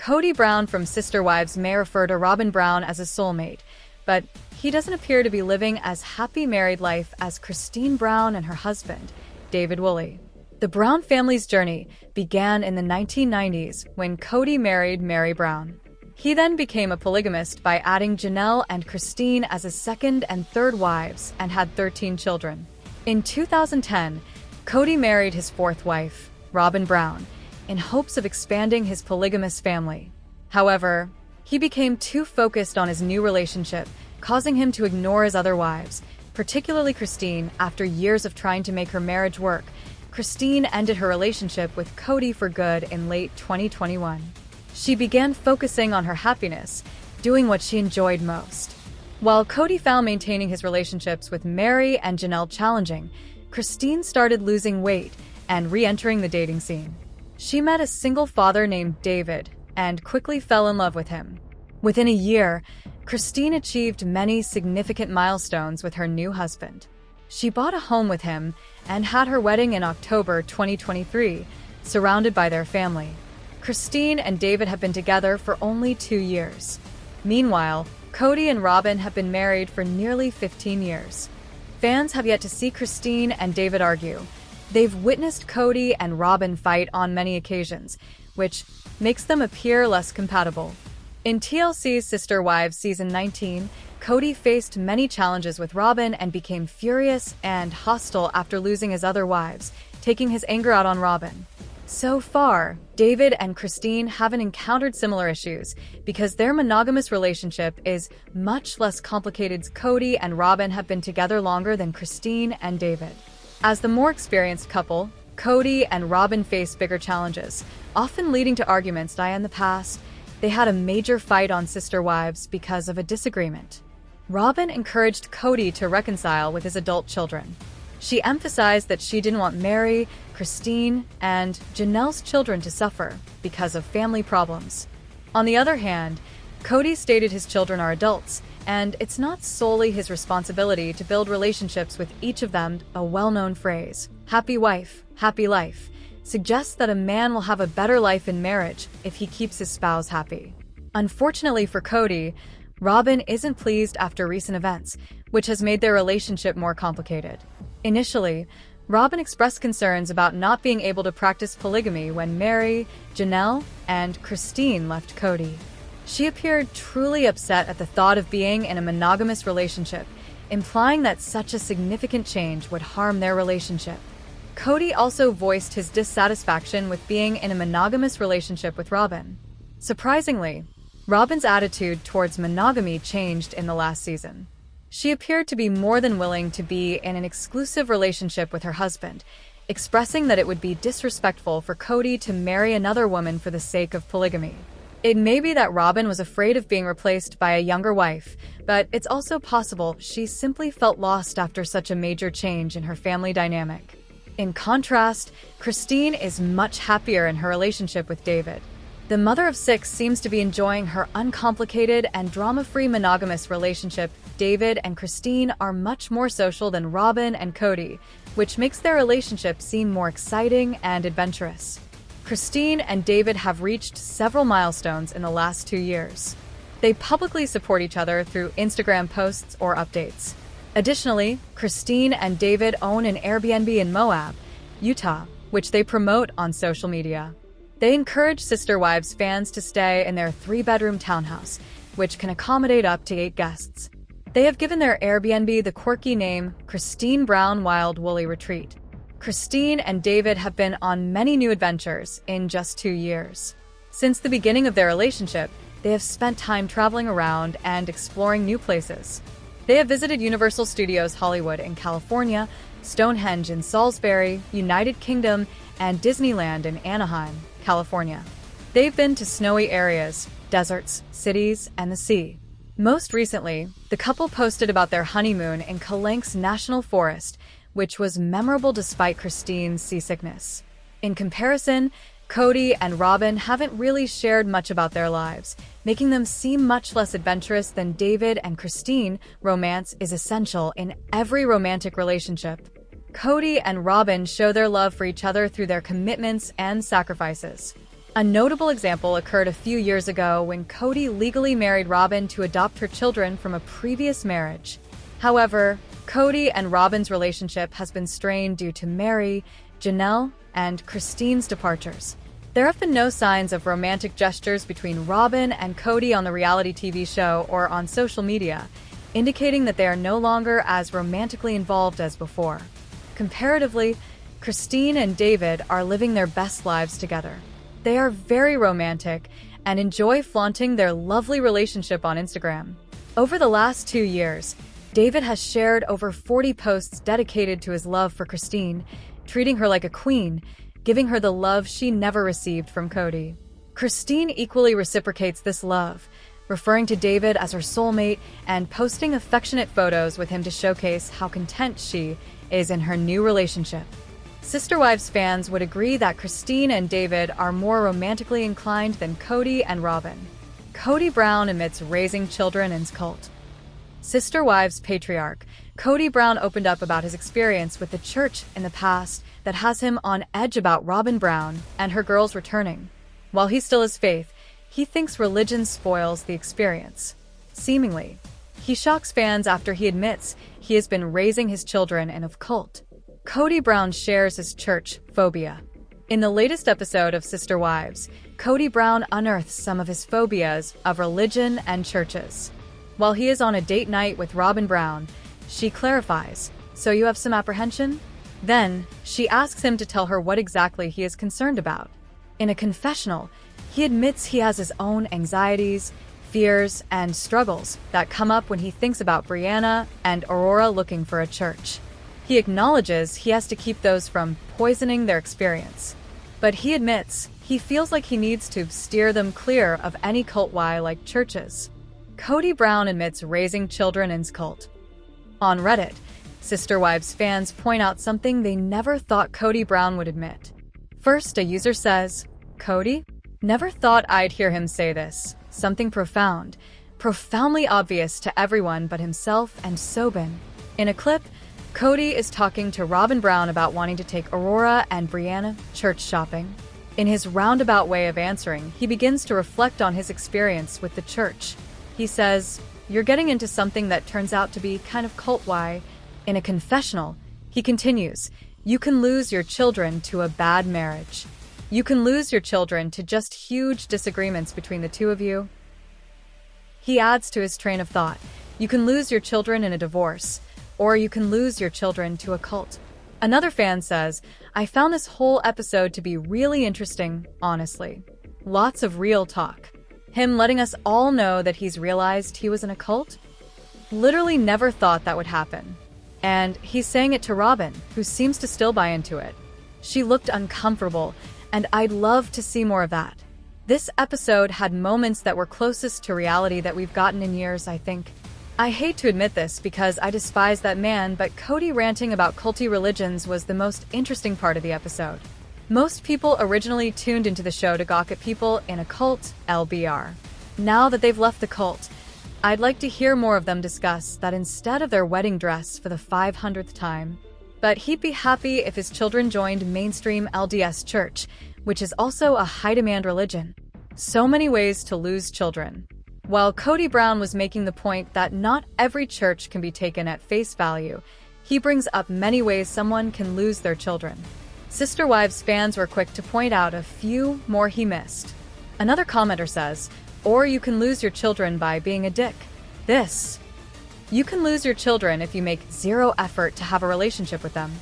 Kody Brown from Sister Wives may refer to Robyn Brown as a soulmate, but he doesn't appear to be living as happy married life as Christine Brown and her husband, David Woolley. The Brown family's journey began in the 1990s when Kody married Mary Brown. He then became a polygamist by adding Janelle and Christine as his second and third wives and had 13 children. In 2010, Kody married his fourth wife, Robyn Brown, in hopes of expanding his polygamous family. However, he became too focused on his new relationship, causing him to ignore his other wives, particularly Christine. After years of trying to make her marriage work, Christine ended her relationship with Kody for good in late 2021. She began focusing on her happiness, doing what she enjoyed most. While Kody found maintaining his relationships with Mary and Janelle challenging, Christine started losing weight and re-entering the dating scene. She met a single father named David and quickly fell in love with him. Within a year, Christine achieved many significant milestones with her new husband. She bought a home with him and had her wedding in October 2023, surrounded by their family. Christine and David have been together for only 2 years. Meanwhile, Kody and Robyn have been married for nearly 15 years. Fans have yet to see Christine and David argue. They've witnessed Kody and Robyn fight on many occasions, which makes them appear less compatible. In TLC's Sister Wives Season 19, Kody faced many challenges with Robyn and became furious and hostile after losing his other wives, taking his anger out on Robyn. So far, David and Christine haven't encountered similar issues because their monogamous relationship is much less complicated. Kody and Robyn have been together longer than Christine and David. As the more experienced couple, Kody and Robyn face bigger challenges, often leading to arguments. In the past, they had a major fight on Sister Wives because of a disagreement. Robyn encouraged Kody to reconcile with his adult children. She emphasized that she didn't want Mary, Christine, and Janelle's children to suffer because of family problems. On the other hand, Kody stated his children are adults, and it's not solely his responsibility to build relationships with each of them. A well-known phrase, "happy wife, happy life," suggests that a man will have a better life in marriage if he keeps his spouse happy. Unfortunately for Kody, Robyn isn't pleased after recent events, which has made their relationship more complicated. Initially, Robyn expressed concerns about not being able to practice polygamy when Mary, Janelle, and Christine left Kody. She appeared truly upset at the thought of being in a monogamous relationship, implying that such a significant change would harm their relationship. Kody also voiced his dissatisfaction with being in a monogamous relationship with Robyn. Surprisingly, Robyn's attitude towards monogamy changed in the last season. She appeared to be more than willing to be in an exclusive relationship with her husband, expressing that it would be disrespectful for Kody to marry another woman for the sake of polygamy. It may be that Robyn was afraid of being replaced by a younger wife, but it's also possible she simply felt lost after such a major change in her family dynamic. In contrast, Christine is much happier in her relationship with David. The mother of 6 seems to be enjoying her uncomplicated and drama-free monogamous relationship. David and Christine are much more social than Robyn and Kody, which makes their relationship seem more exciting and adventurous. Christine and David have reached several milestones in the last 2 years. They publicly support each other through Instagram posts or updates. Additionally, Christine and David own an Airbnb in Moab, Utah, which they promote on social media. They encourage Sister Wives fans to stay in their 3-bedroom townhouse, which can accommodate up to 8 guests. They have given their Airbnb the quirky name Christine Brown Wild Woolly Retreat. Christine and David have been on many new adventures in just 2 years. Since the beginning of their relationship, they have spent time traveling around and exploring new places. They have visited Universal Studios Hollywood in California, Stonehenge in Salisbury, United Kingdom, and Disneyland in Anaheim, California. They've been to snowy areas, deserts, cities, and the sea. Most recently, the couple posted about their honeymoon in Calanques National Forest, which was memorable despite Christine's seasickness. In comparison, Kody and Robyn haven't really shared much about their lives, making them seem much less adventurous than David and Christine. Romance is essential in every romantic relationship. Kody and Robyn show their love for each other through their commitments and sacrifices. A notable example occurred a few years ago when Kody legally married Robyn to adopt her children from a previous marriage. However, Kody and Robyn's relationship has been strained due to Mary, Janelle, and Christine's departures. There have been no signs of romantic gestures between Robyn and Kody on the reality TV show or on social media, indicating that they are no longer as romantically involved as before. Comparatively, Christine and David are living their best lives together. They are very romantic and enjoy flaunting their lovely relationship on Instagram. Over the last 2 years, David has shared over 40 posts dedicated to his love for Christine, treating her like a queen, giving her the love she never received from Kody. Christine equally reciprocates this love, referring to David as her soulmate and posting affectionate photos with him to showcase how content she is in her new relationship. Sister Wives fans would agree that Christine and David are more romantically inclined than Kody and Robyn. Kody Brown admits raising children in cult. Sister Wives patriarch Kody Brown opened up about his experience with the church in the past that has him on edge about Robyn Brown and her girls returning. While he still has faith, he thinks religion spoils the experience. Seemingly, he shocks fans after he admits he has been raising his children in a cult. Kody Brown shares his church phobia. In the latest episode of Sister Wives, Kody Brown unearths some of his phobias of religion and churches. While he is on a date night with Robyn Brown, she clarifies, "So you have some apprehension?" Then, she asks him to tell her what exactly he is concerned about. In a confessional, he admits he has his own anxieties, fears, and struggles that come up when he thinks about Brianna and Aurora looking for a church. He acknowledges he has to keep those from poisoning their experience. But he admits he feels like he needs to steer them clear of any cult-like churches. Kody Brown admits raising children in cult. On Reddit, Sister Wives fans point out something they never thought Kody Brown would admit. First, a user says, "Kody? Never thought I'd hear him say this. Something profoundly obvious to everyone but himself and Sobin." In a clip, Kody is talking to Robyn Brown about wanting to take Aurora and Brianna church shopping. In his roundabout way of answering, he begins to reflect on his experience with the church. He says, "You're getting into something that turns out to be kind of cult-y." In a confessional, he continues, "You can lose your children to a bad marriage. You can lose your children to just huge disagreements between the two of you." He adds to his train of thought, "You can lose your children in a divorce, or you can lose your children to a cult." Another fan says, "I found this whole episode to be really interesting, honestly. Lots of real talk. Him letting us all know that he's realized he was in a cult? Literally never thought that would happen." And he's saying it to Robyn, who seems to still buy into it. "She looked uncomfortable, and I'd love to see more of that." This episode had moments that were closest to reality that we've gotten in years, I think. I hate to admit this because I despise that man, but Kody ranting about culty religions was the most interesting part of the episode. Most people originally tuned into the show to gawk at people in a cult, LBR. Now that they've left the cult, I'd like to hear more of them discuss that instead of their wedding dress for the 500th time. But he'd be happy if his children joined mainstream LDS church, which is also a high-demand religion. So many ways to lose children. While Kody Brown was making the point that not every church can be taken at face value, he brings up many ways someone can lose their children. Sister Wives fans were quick to point out a few more he missed. Another commenter says, "Or you can lose your children by being a dick." You can lose your children if you make zero effort to have a relationship with them.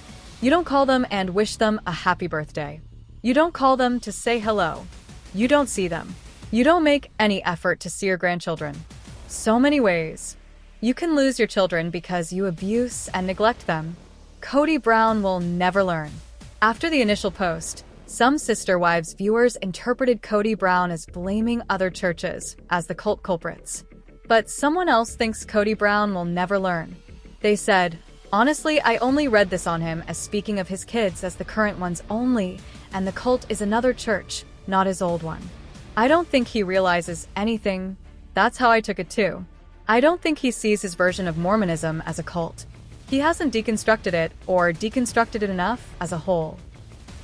You don't call them and wish them a happy birthday. You don't call them to say hello. You don't see them. You don't make any effort to see your grandchildren. So many ways. You can lose your children because you abuse and neglect them. Kody Brown will never learn. After the initial post, some Sister Wives viewers interpreted Kody Brown as blaming other churches as the cult culprits. But someone else thinks Kody Brown will never learn. They said, "Honestly, I only read this on him as speaking of his kids as the current ones only, and the cult is another church, not his old one. I don't think he realizes anything." That's how I took it too. I don't think he sees his version of Mormonism as a cult. He hasn't deconstructed it, or deconstructed it enough, as a whole.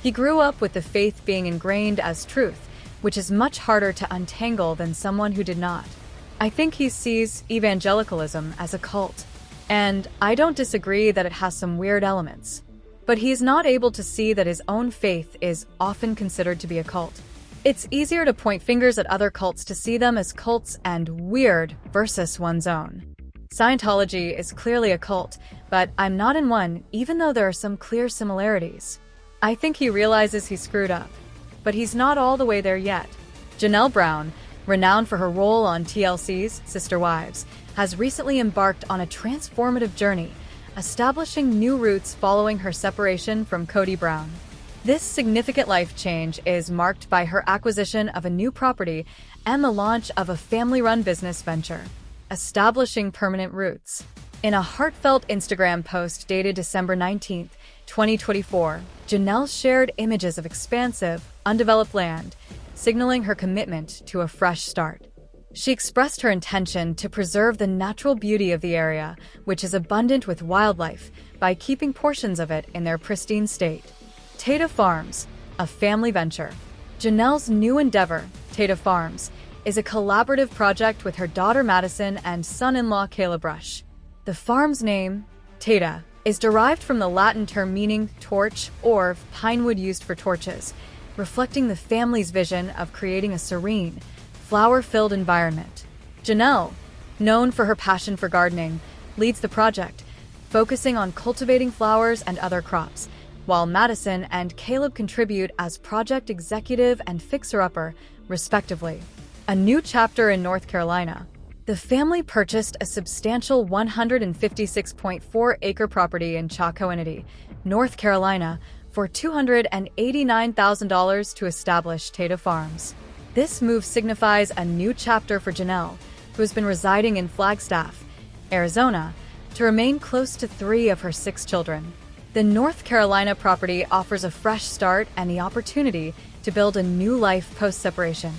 He grew up with the faith being ingrained as truth, which is much harder to untangle than someone who did not. I think he sees evangelicalism as a cult, and I don't disagree that it has some weird elements. But he is not able to see that his own faith is often considered to be a cult. It's easier to point fingers at other cults to see them as cults and weird versus one's own. Scientology is clearly a cult, but I'm not in one, even though there are some clear similarities. I think he realizes he screwed up, but he's not all the way there yet. Janelle Brown, renowned for her role on TLC's Sister Wives, has recently embarked on a transformative journey, establishing new roots following her separation from Kody Brown. This significant life change is marked by her acquisition of a new property and the launch of a family-run business venture, establishing permanent roots. In a heartfelt Instagram post dated December 19, 2024, Janelle shared images of expansive, undeveloped land, signaling her commitment to a fresh start. She expressed her intention to preserve the natural beauty of the area, which is abundant with wildlife, by keeping portions of it in their pristine state. Tata Farms, a family venture. Janelle's new endeavor, Tata Farms, is a collaborative project with her daughter Madison and son-in-law Caleb Rush. The farm's name, Tata, is derived from the Latin term meaning torch or pine wood used for torches, reflecting the family's vision of creating a serene, flower-filled environment. Janelle, known for her passion for gardening, leads the project, focusing on cultivating flowers and other crops, while Madison and Caleb contribute as project executive and fixer-upper, respectively. A new chapter in North Carolina. The family purchased a substantial 156.4-acre property in Chocowinity, North Carolina, for $289,000 to establish Tata Farms. This move signifies a new chapter for Janelle, who has been residing in Flagstaff, Arizona, to remain close to 3 of her 6 children. The North Carolina property offers a fresh start and the opportunity to build a new life post-separation.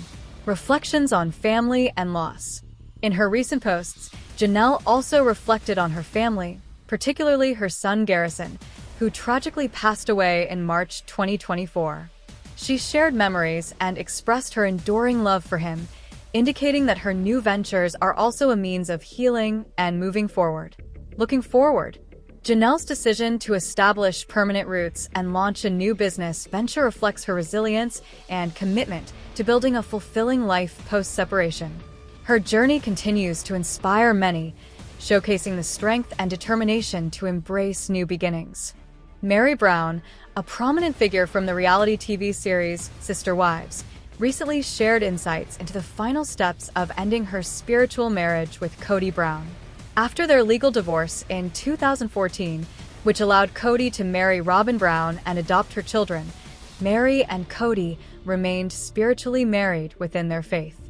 Reflections on family and loss. In her recent posts, Janelle also reflected on her family, particularly her son Garrison, who tragically passed away in March 2024. She shared memories and expressed her enduring love for him, indicating that her new ventures are also a means of healing and moving forward. Looking forward, Janelle's decision to establish permanent roots and launch a new business venture reflects her resilience and commitment to building a fulfilling life post-separation. Her journey continues to inspire many, showcasing the strength and determination to embrace new beginnings. Meri Brown, a prominent figure from the reality TV series Sister Wives, recently shared insights into the final steps of ending her spiritual marriage with Kody Brown. After their legal divorce in 2014, which allowed Kody to marry Robyn Brown and adopt her children, Meri and Kody remained spiritually married within their faith.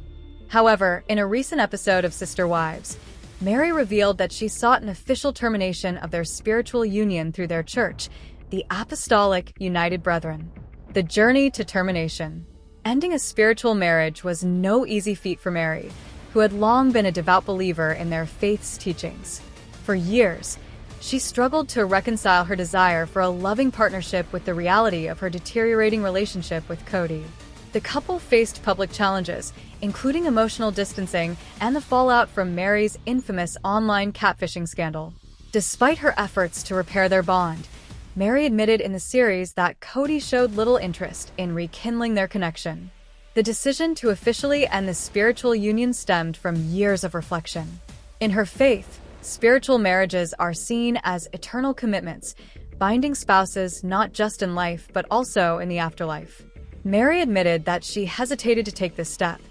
However, in a recent episode of Sister Wives, Meri revealed that she sought an official termination of their spiritual union through their church, the Apostolic United Brethren. The journey to termination. Ending a spiritual marriage was no easy feat for Meri, who had long been a devout believer in their faith's teachings. For years, she struggled to reconcile her desire for a loving partnership with the reality of her deteriorating relationship with Kody. The couple faced public challenges, including emotional distancing and the fallout from Meri's infamous online catfishing scandal. Despite her efforts to repair their bond, Meri admitted in the series that Kody showed little interest in rekindling their connection. The decision to officially end the spiritual union stemmed from years of reflection. In her faith, spiritual marriages are seen as eternal commitments, binding spouses not just in life but also in the afterlife. Meri admitted that she hesitated to take this step,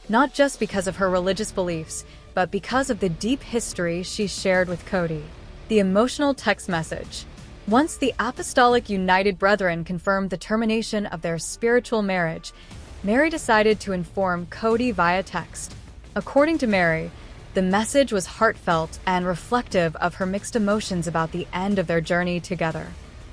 not just because of her religious beliefs, but because of the deep history she shared with Kody. The emotional text message. Once the Apostolic United Brethren confirmed the termination of their spiritual marriage, Meri decided to inform Kody via text. According to Meri, the message was heartfelt and reflective of her mixed emotions about the end of their journey together.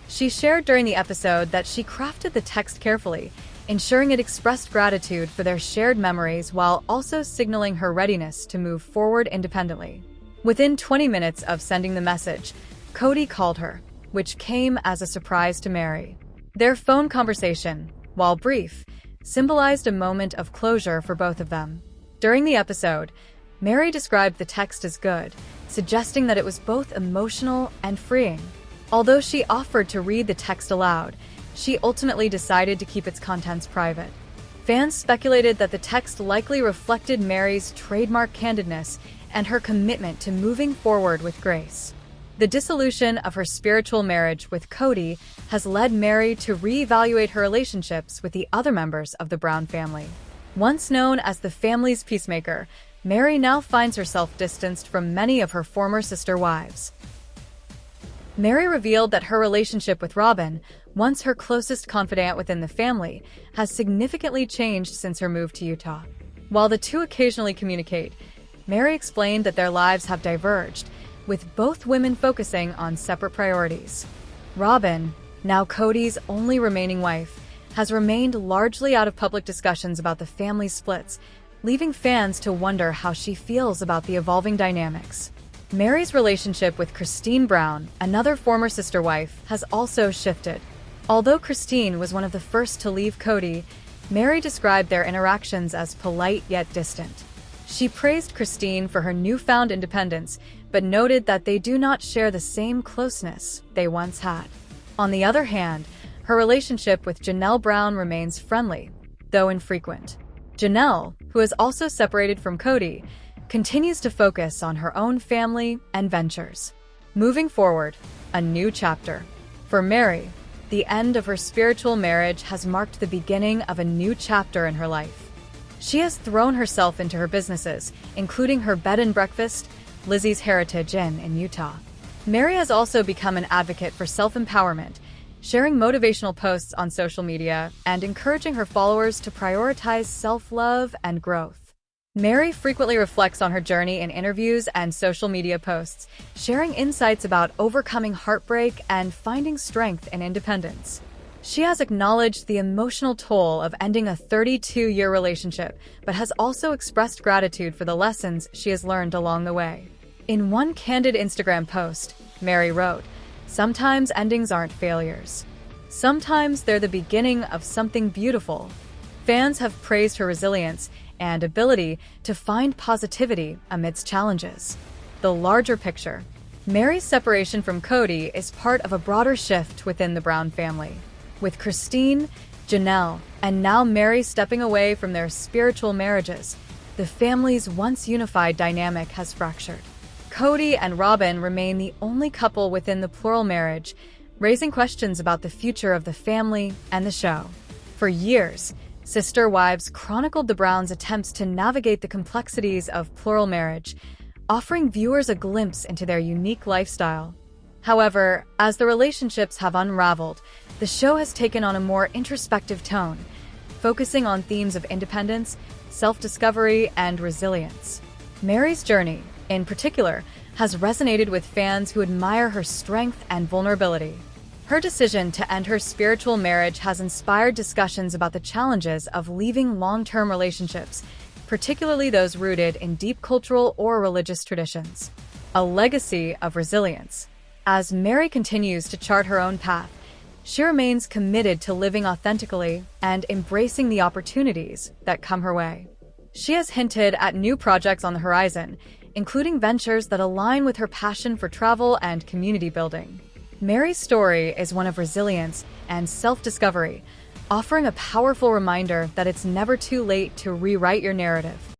She shared during the episode that she crafted the text carefully, ensuring it expressed gratitude for their shared memories while also signaling her readiness to move forward independently. Within 20 minutes of sending the message, Kody called her, which came as a surprise to Meri. Their phone conversation, while brief, symbolized a moment of closure for both of them. During the episode, Mary described the text as good, suggesting that it was both emotional and freeing. Although she offered to read the text aloud, she ultimately decided to keep its contents private. Fans speculated that the text likely reflected Mary's trademark candidness and her commitment to moving forward with grace. The dissolution of her spiritual marriage with Kody has led Mary to reevaluate her relationships with the other members of the Brown family. Once known as the family's peacemaker, Mary now finds herself distanced from many of her former sister wives. Mary revealed that her relationship with Robyn, once her closest confidant within the family, has significantly changed since her move to Utah. While the two occasionally communicate, Mary explained that their lives have diverged, with both women focusing on separate priorities. Robyn, now Kody's only remaining wife, has remained largely out of public discussions about the family's splits, leaving fans to wonder how she feels about the evolving dynamics. Mary's relationship with Christine Brown, another former sister wife, has also shifted. Although Christine was one of the first to leave Kody, Mary described their interactions as polite yet distant. She praised Christine for her newfound independence, but noted that they do not share the same closeness they once had. On the other hand, her relationship with Janelle Brown remains friendly, though infrequent. Janelle, who is also separated from Kody, continues to focus on her own family and ventures. Moving forward, a new chapter. For Mary, the end of her spiritual marriage has marked the beginning of a new chapter in her life. She has thrown herself into her businesses, including her bed and breakfast, Lizzie's Heritage Inn in Utah. Mary has also become an advocate for self-empowerment, sharing motivational posts on social media and encouraging her followers to prioritize self-love and growth. Mary frequently reflects on her journey in interviews and social media posts, sharing insights about overcoming heartbreak and finding strength in independence. She has acknowledged the emotional toll of ending a 32-year relationship, but has also expressed gratitude for the lessons she has learned along the way. In one candid Instagram post, Mary wrote, "Sometimes endings aren't failures. Sometimes they're the beginning of something beautiful." Fans have praised her resilience and ability to find positivity amidst challenges. The larger picture. Mary's separation from Kody is part of a broader shift within the Brown family. With Christine, Janelle, and now Mary stepping away from their spiritual marriages, the family's once unified dynamic has fractured. Kody and Robyn remain the only couple within the plural marriage, raising questions about the future of the family and the show. For years, Sister Wives chronicled the Browns' attempts to navigate the complexities of plural marriage, offering viewers a glimpse into their unique lifestyle. However, as the relationships have unraveled, the show has taken on a more introspective tone, focusing on themes of independence, self-discovery, and resilience. Mary's journey, in particular, has resonated with fans who admire her strength and vulnerability. Her decision to end her spiritual marriage has inspired discussions about the challenges of leaving long-term relationships, particularly those rooted in deep cultural or religious traditions. A legacy of resilience. As Mary continues to chart her own path, she remains committed to living authentically and embracing the opportunities that come her way. She has hinted at new projects on the horizon, including ventures that align with her passion for travel and community building. Mary's story is one of resilience and self-discovery, offering a powerful reminder that it's never too late to rewrite your narrative.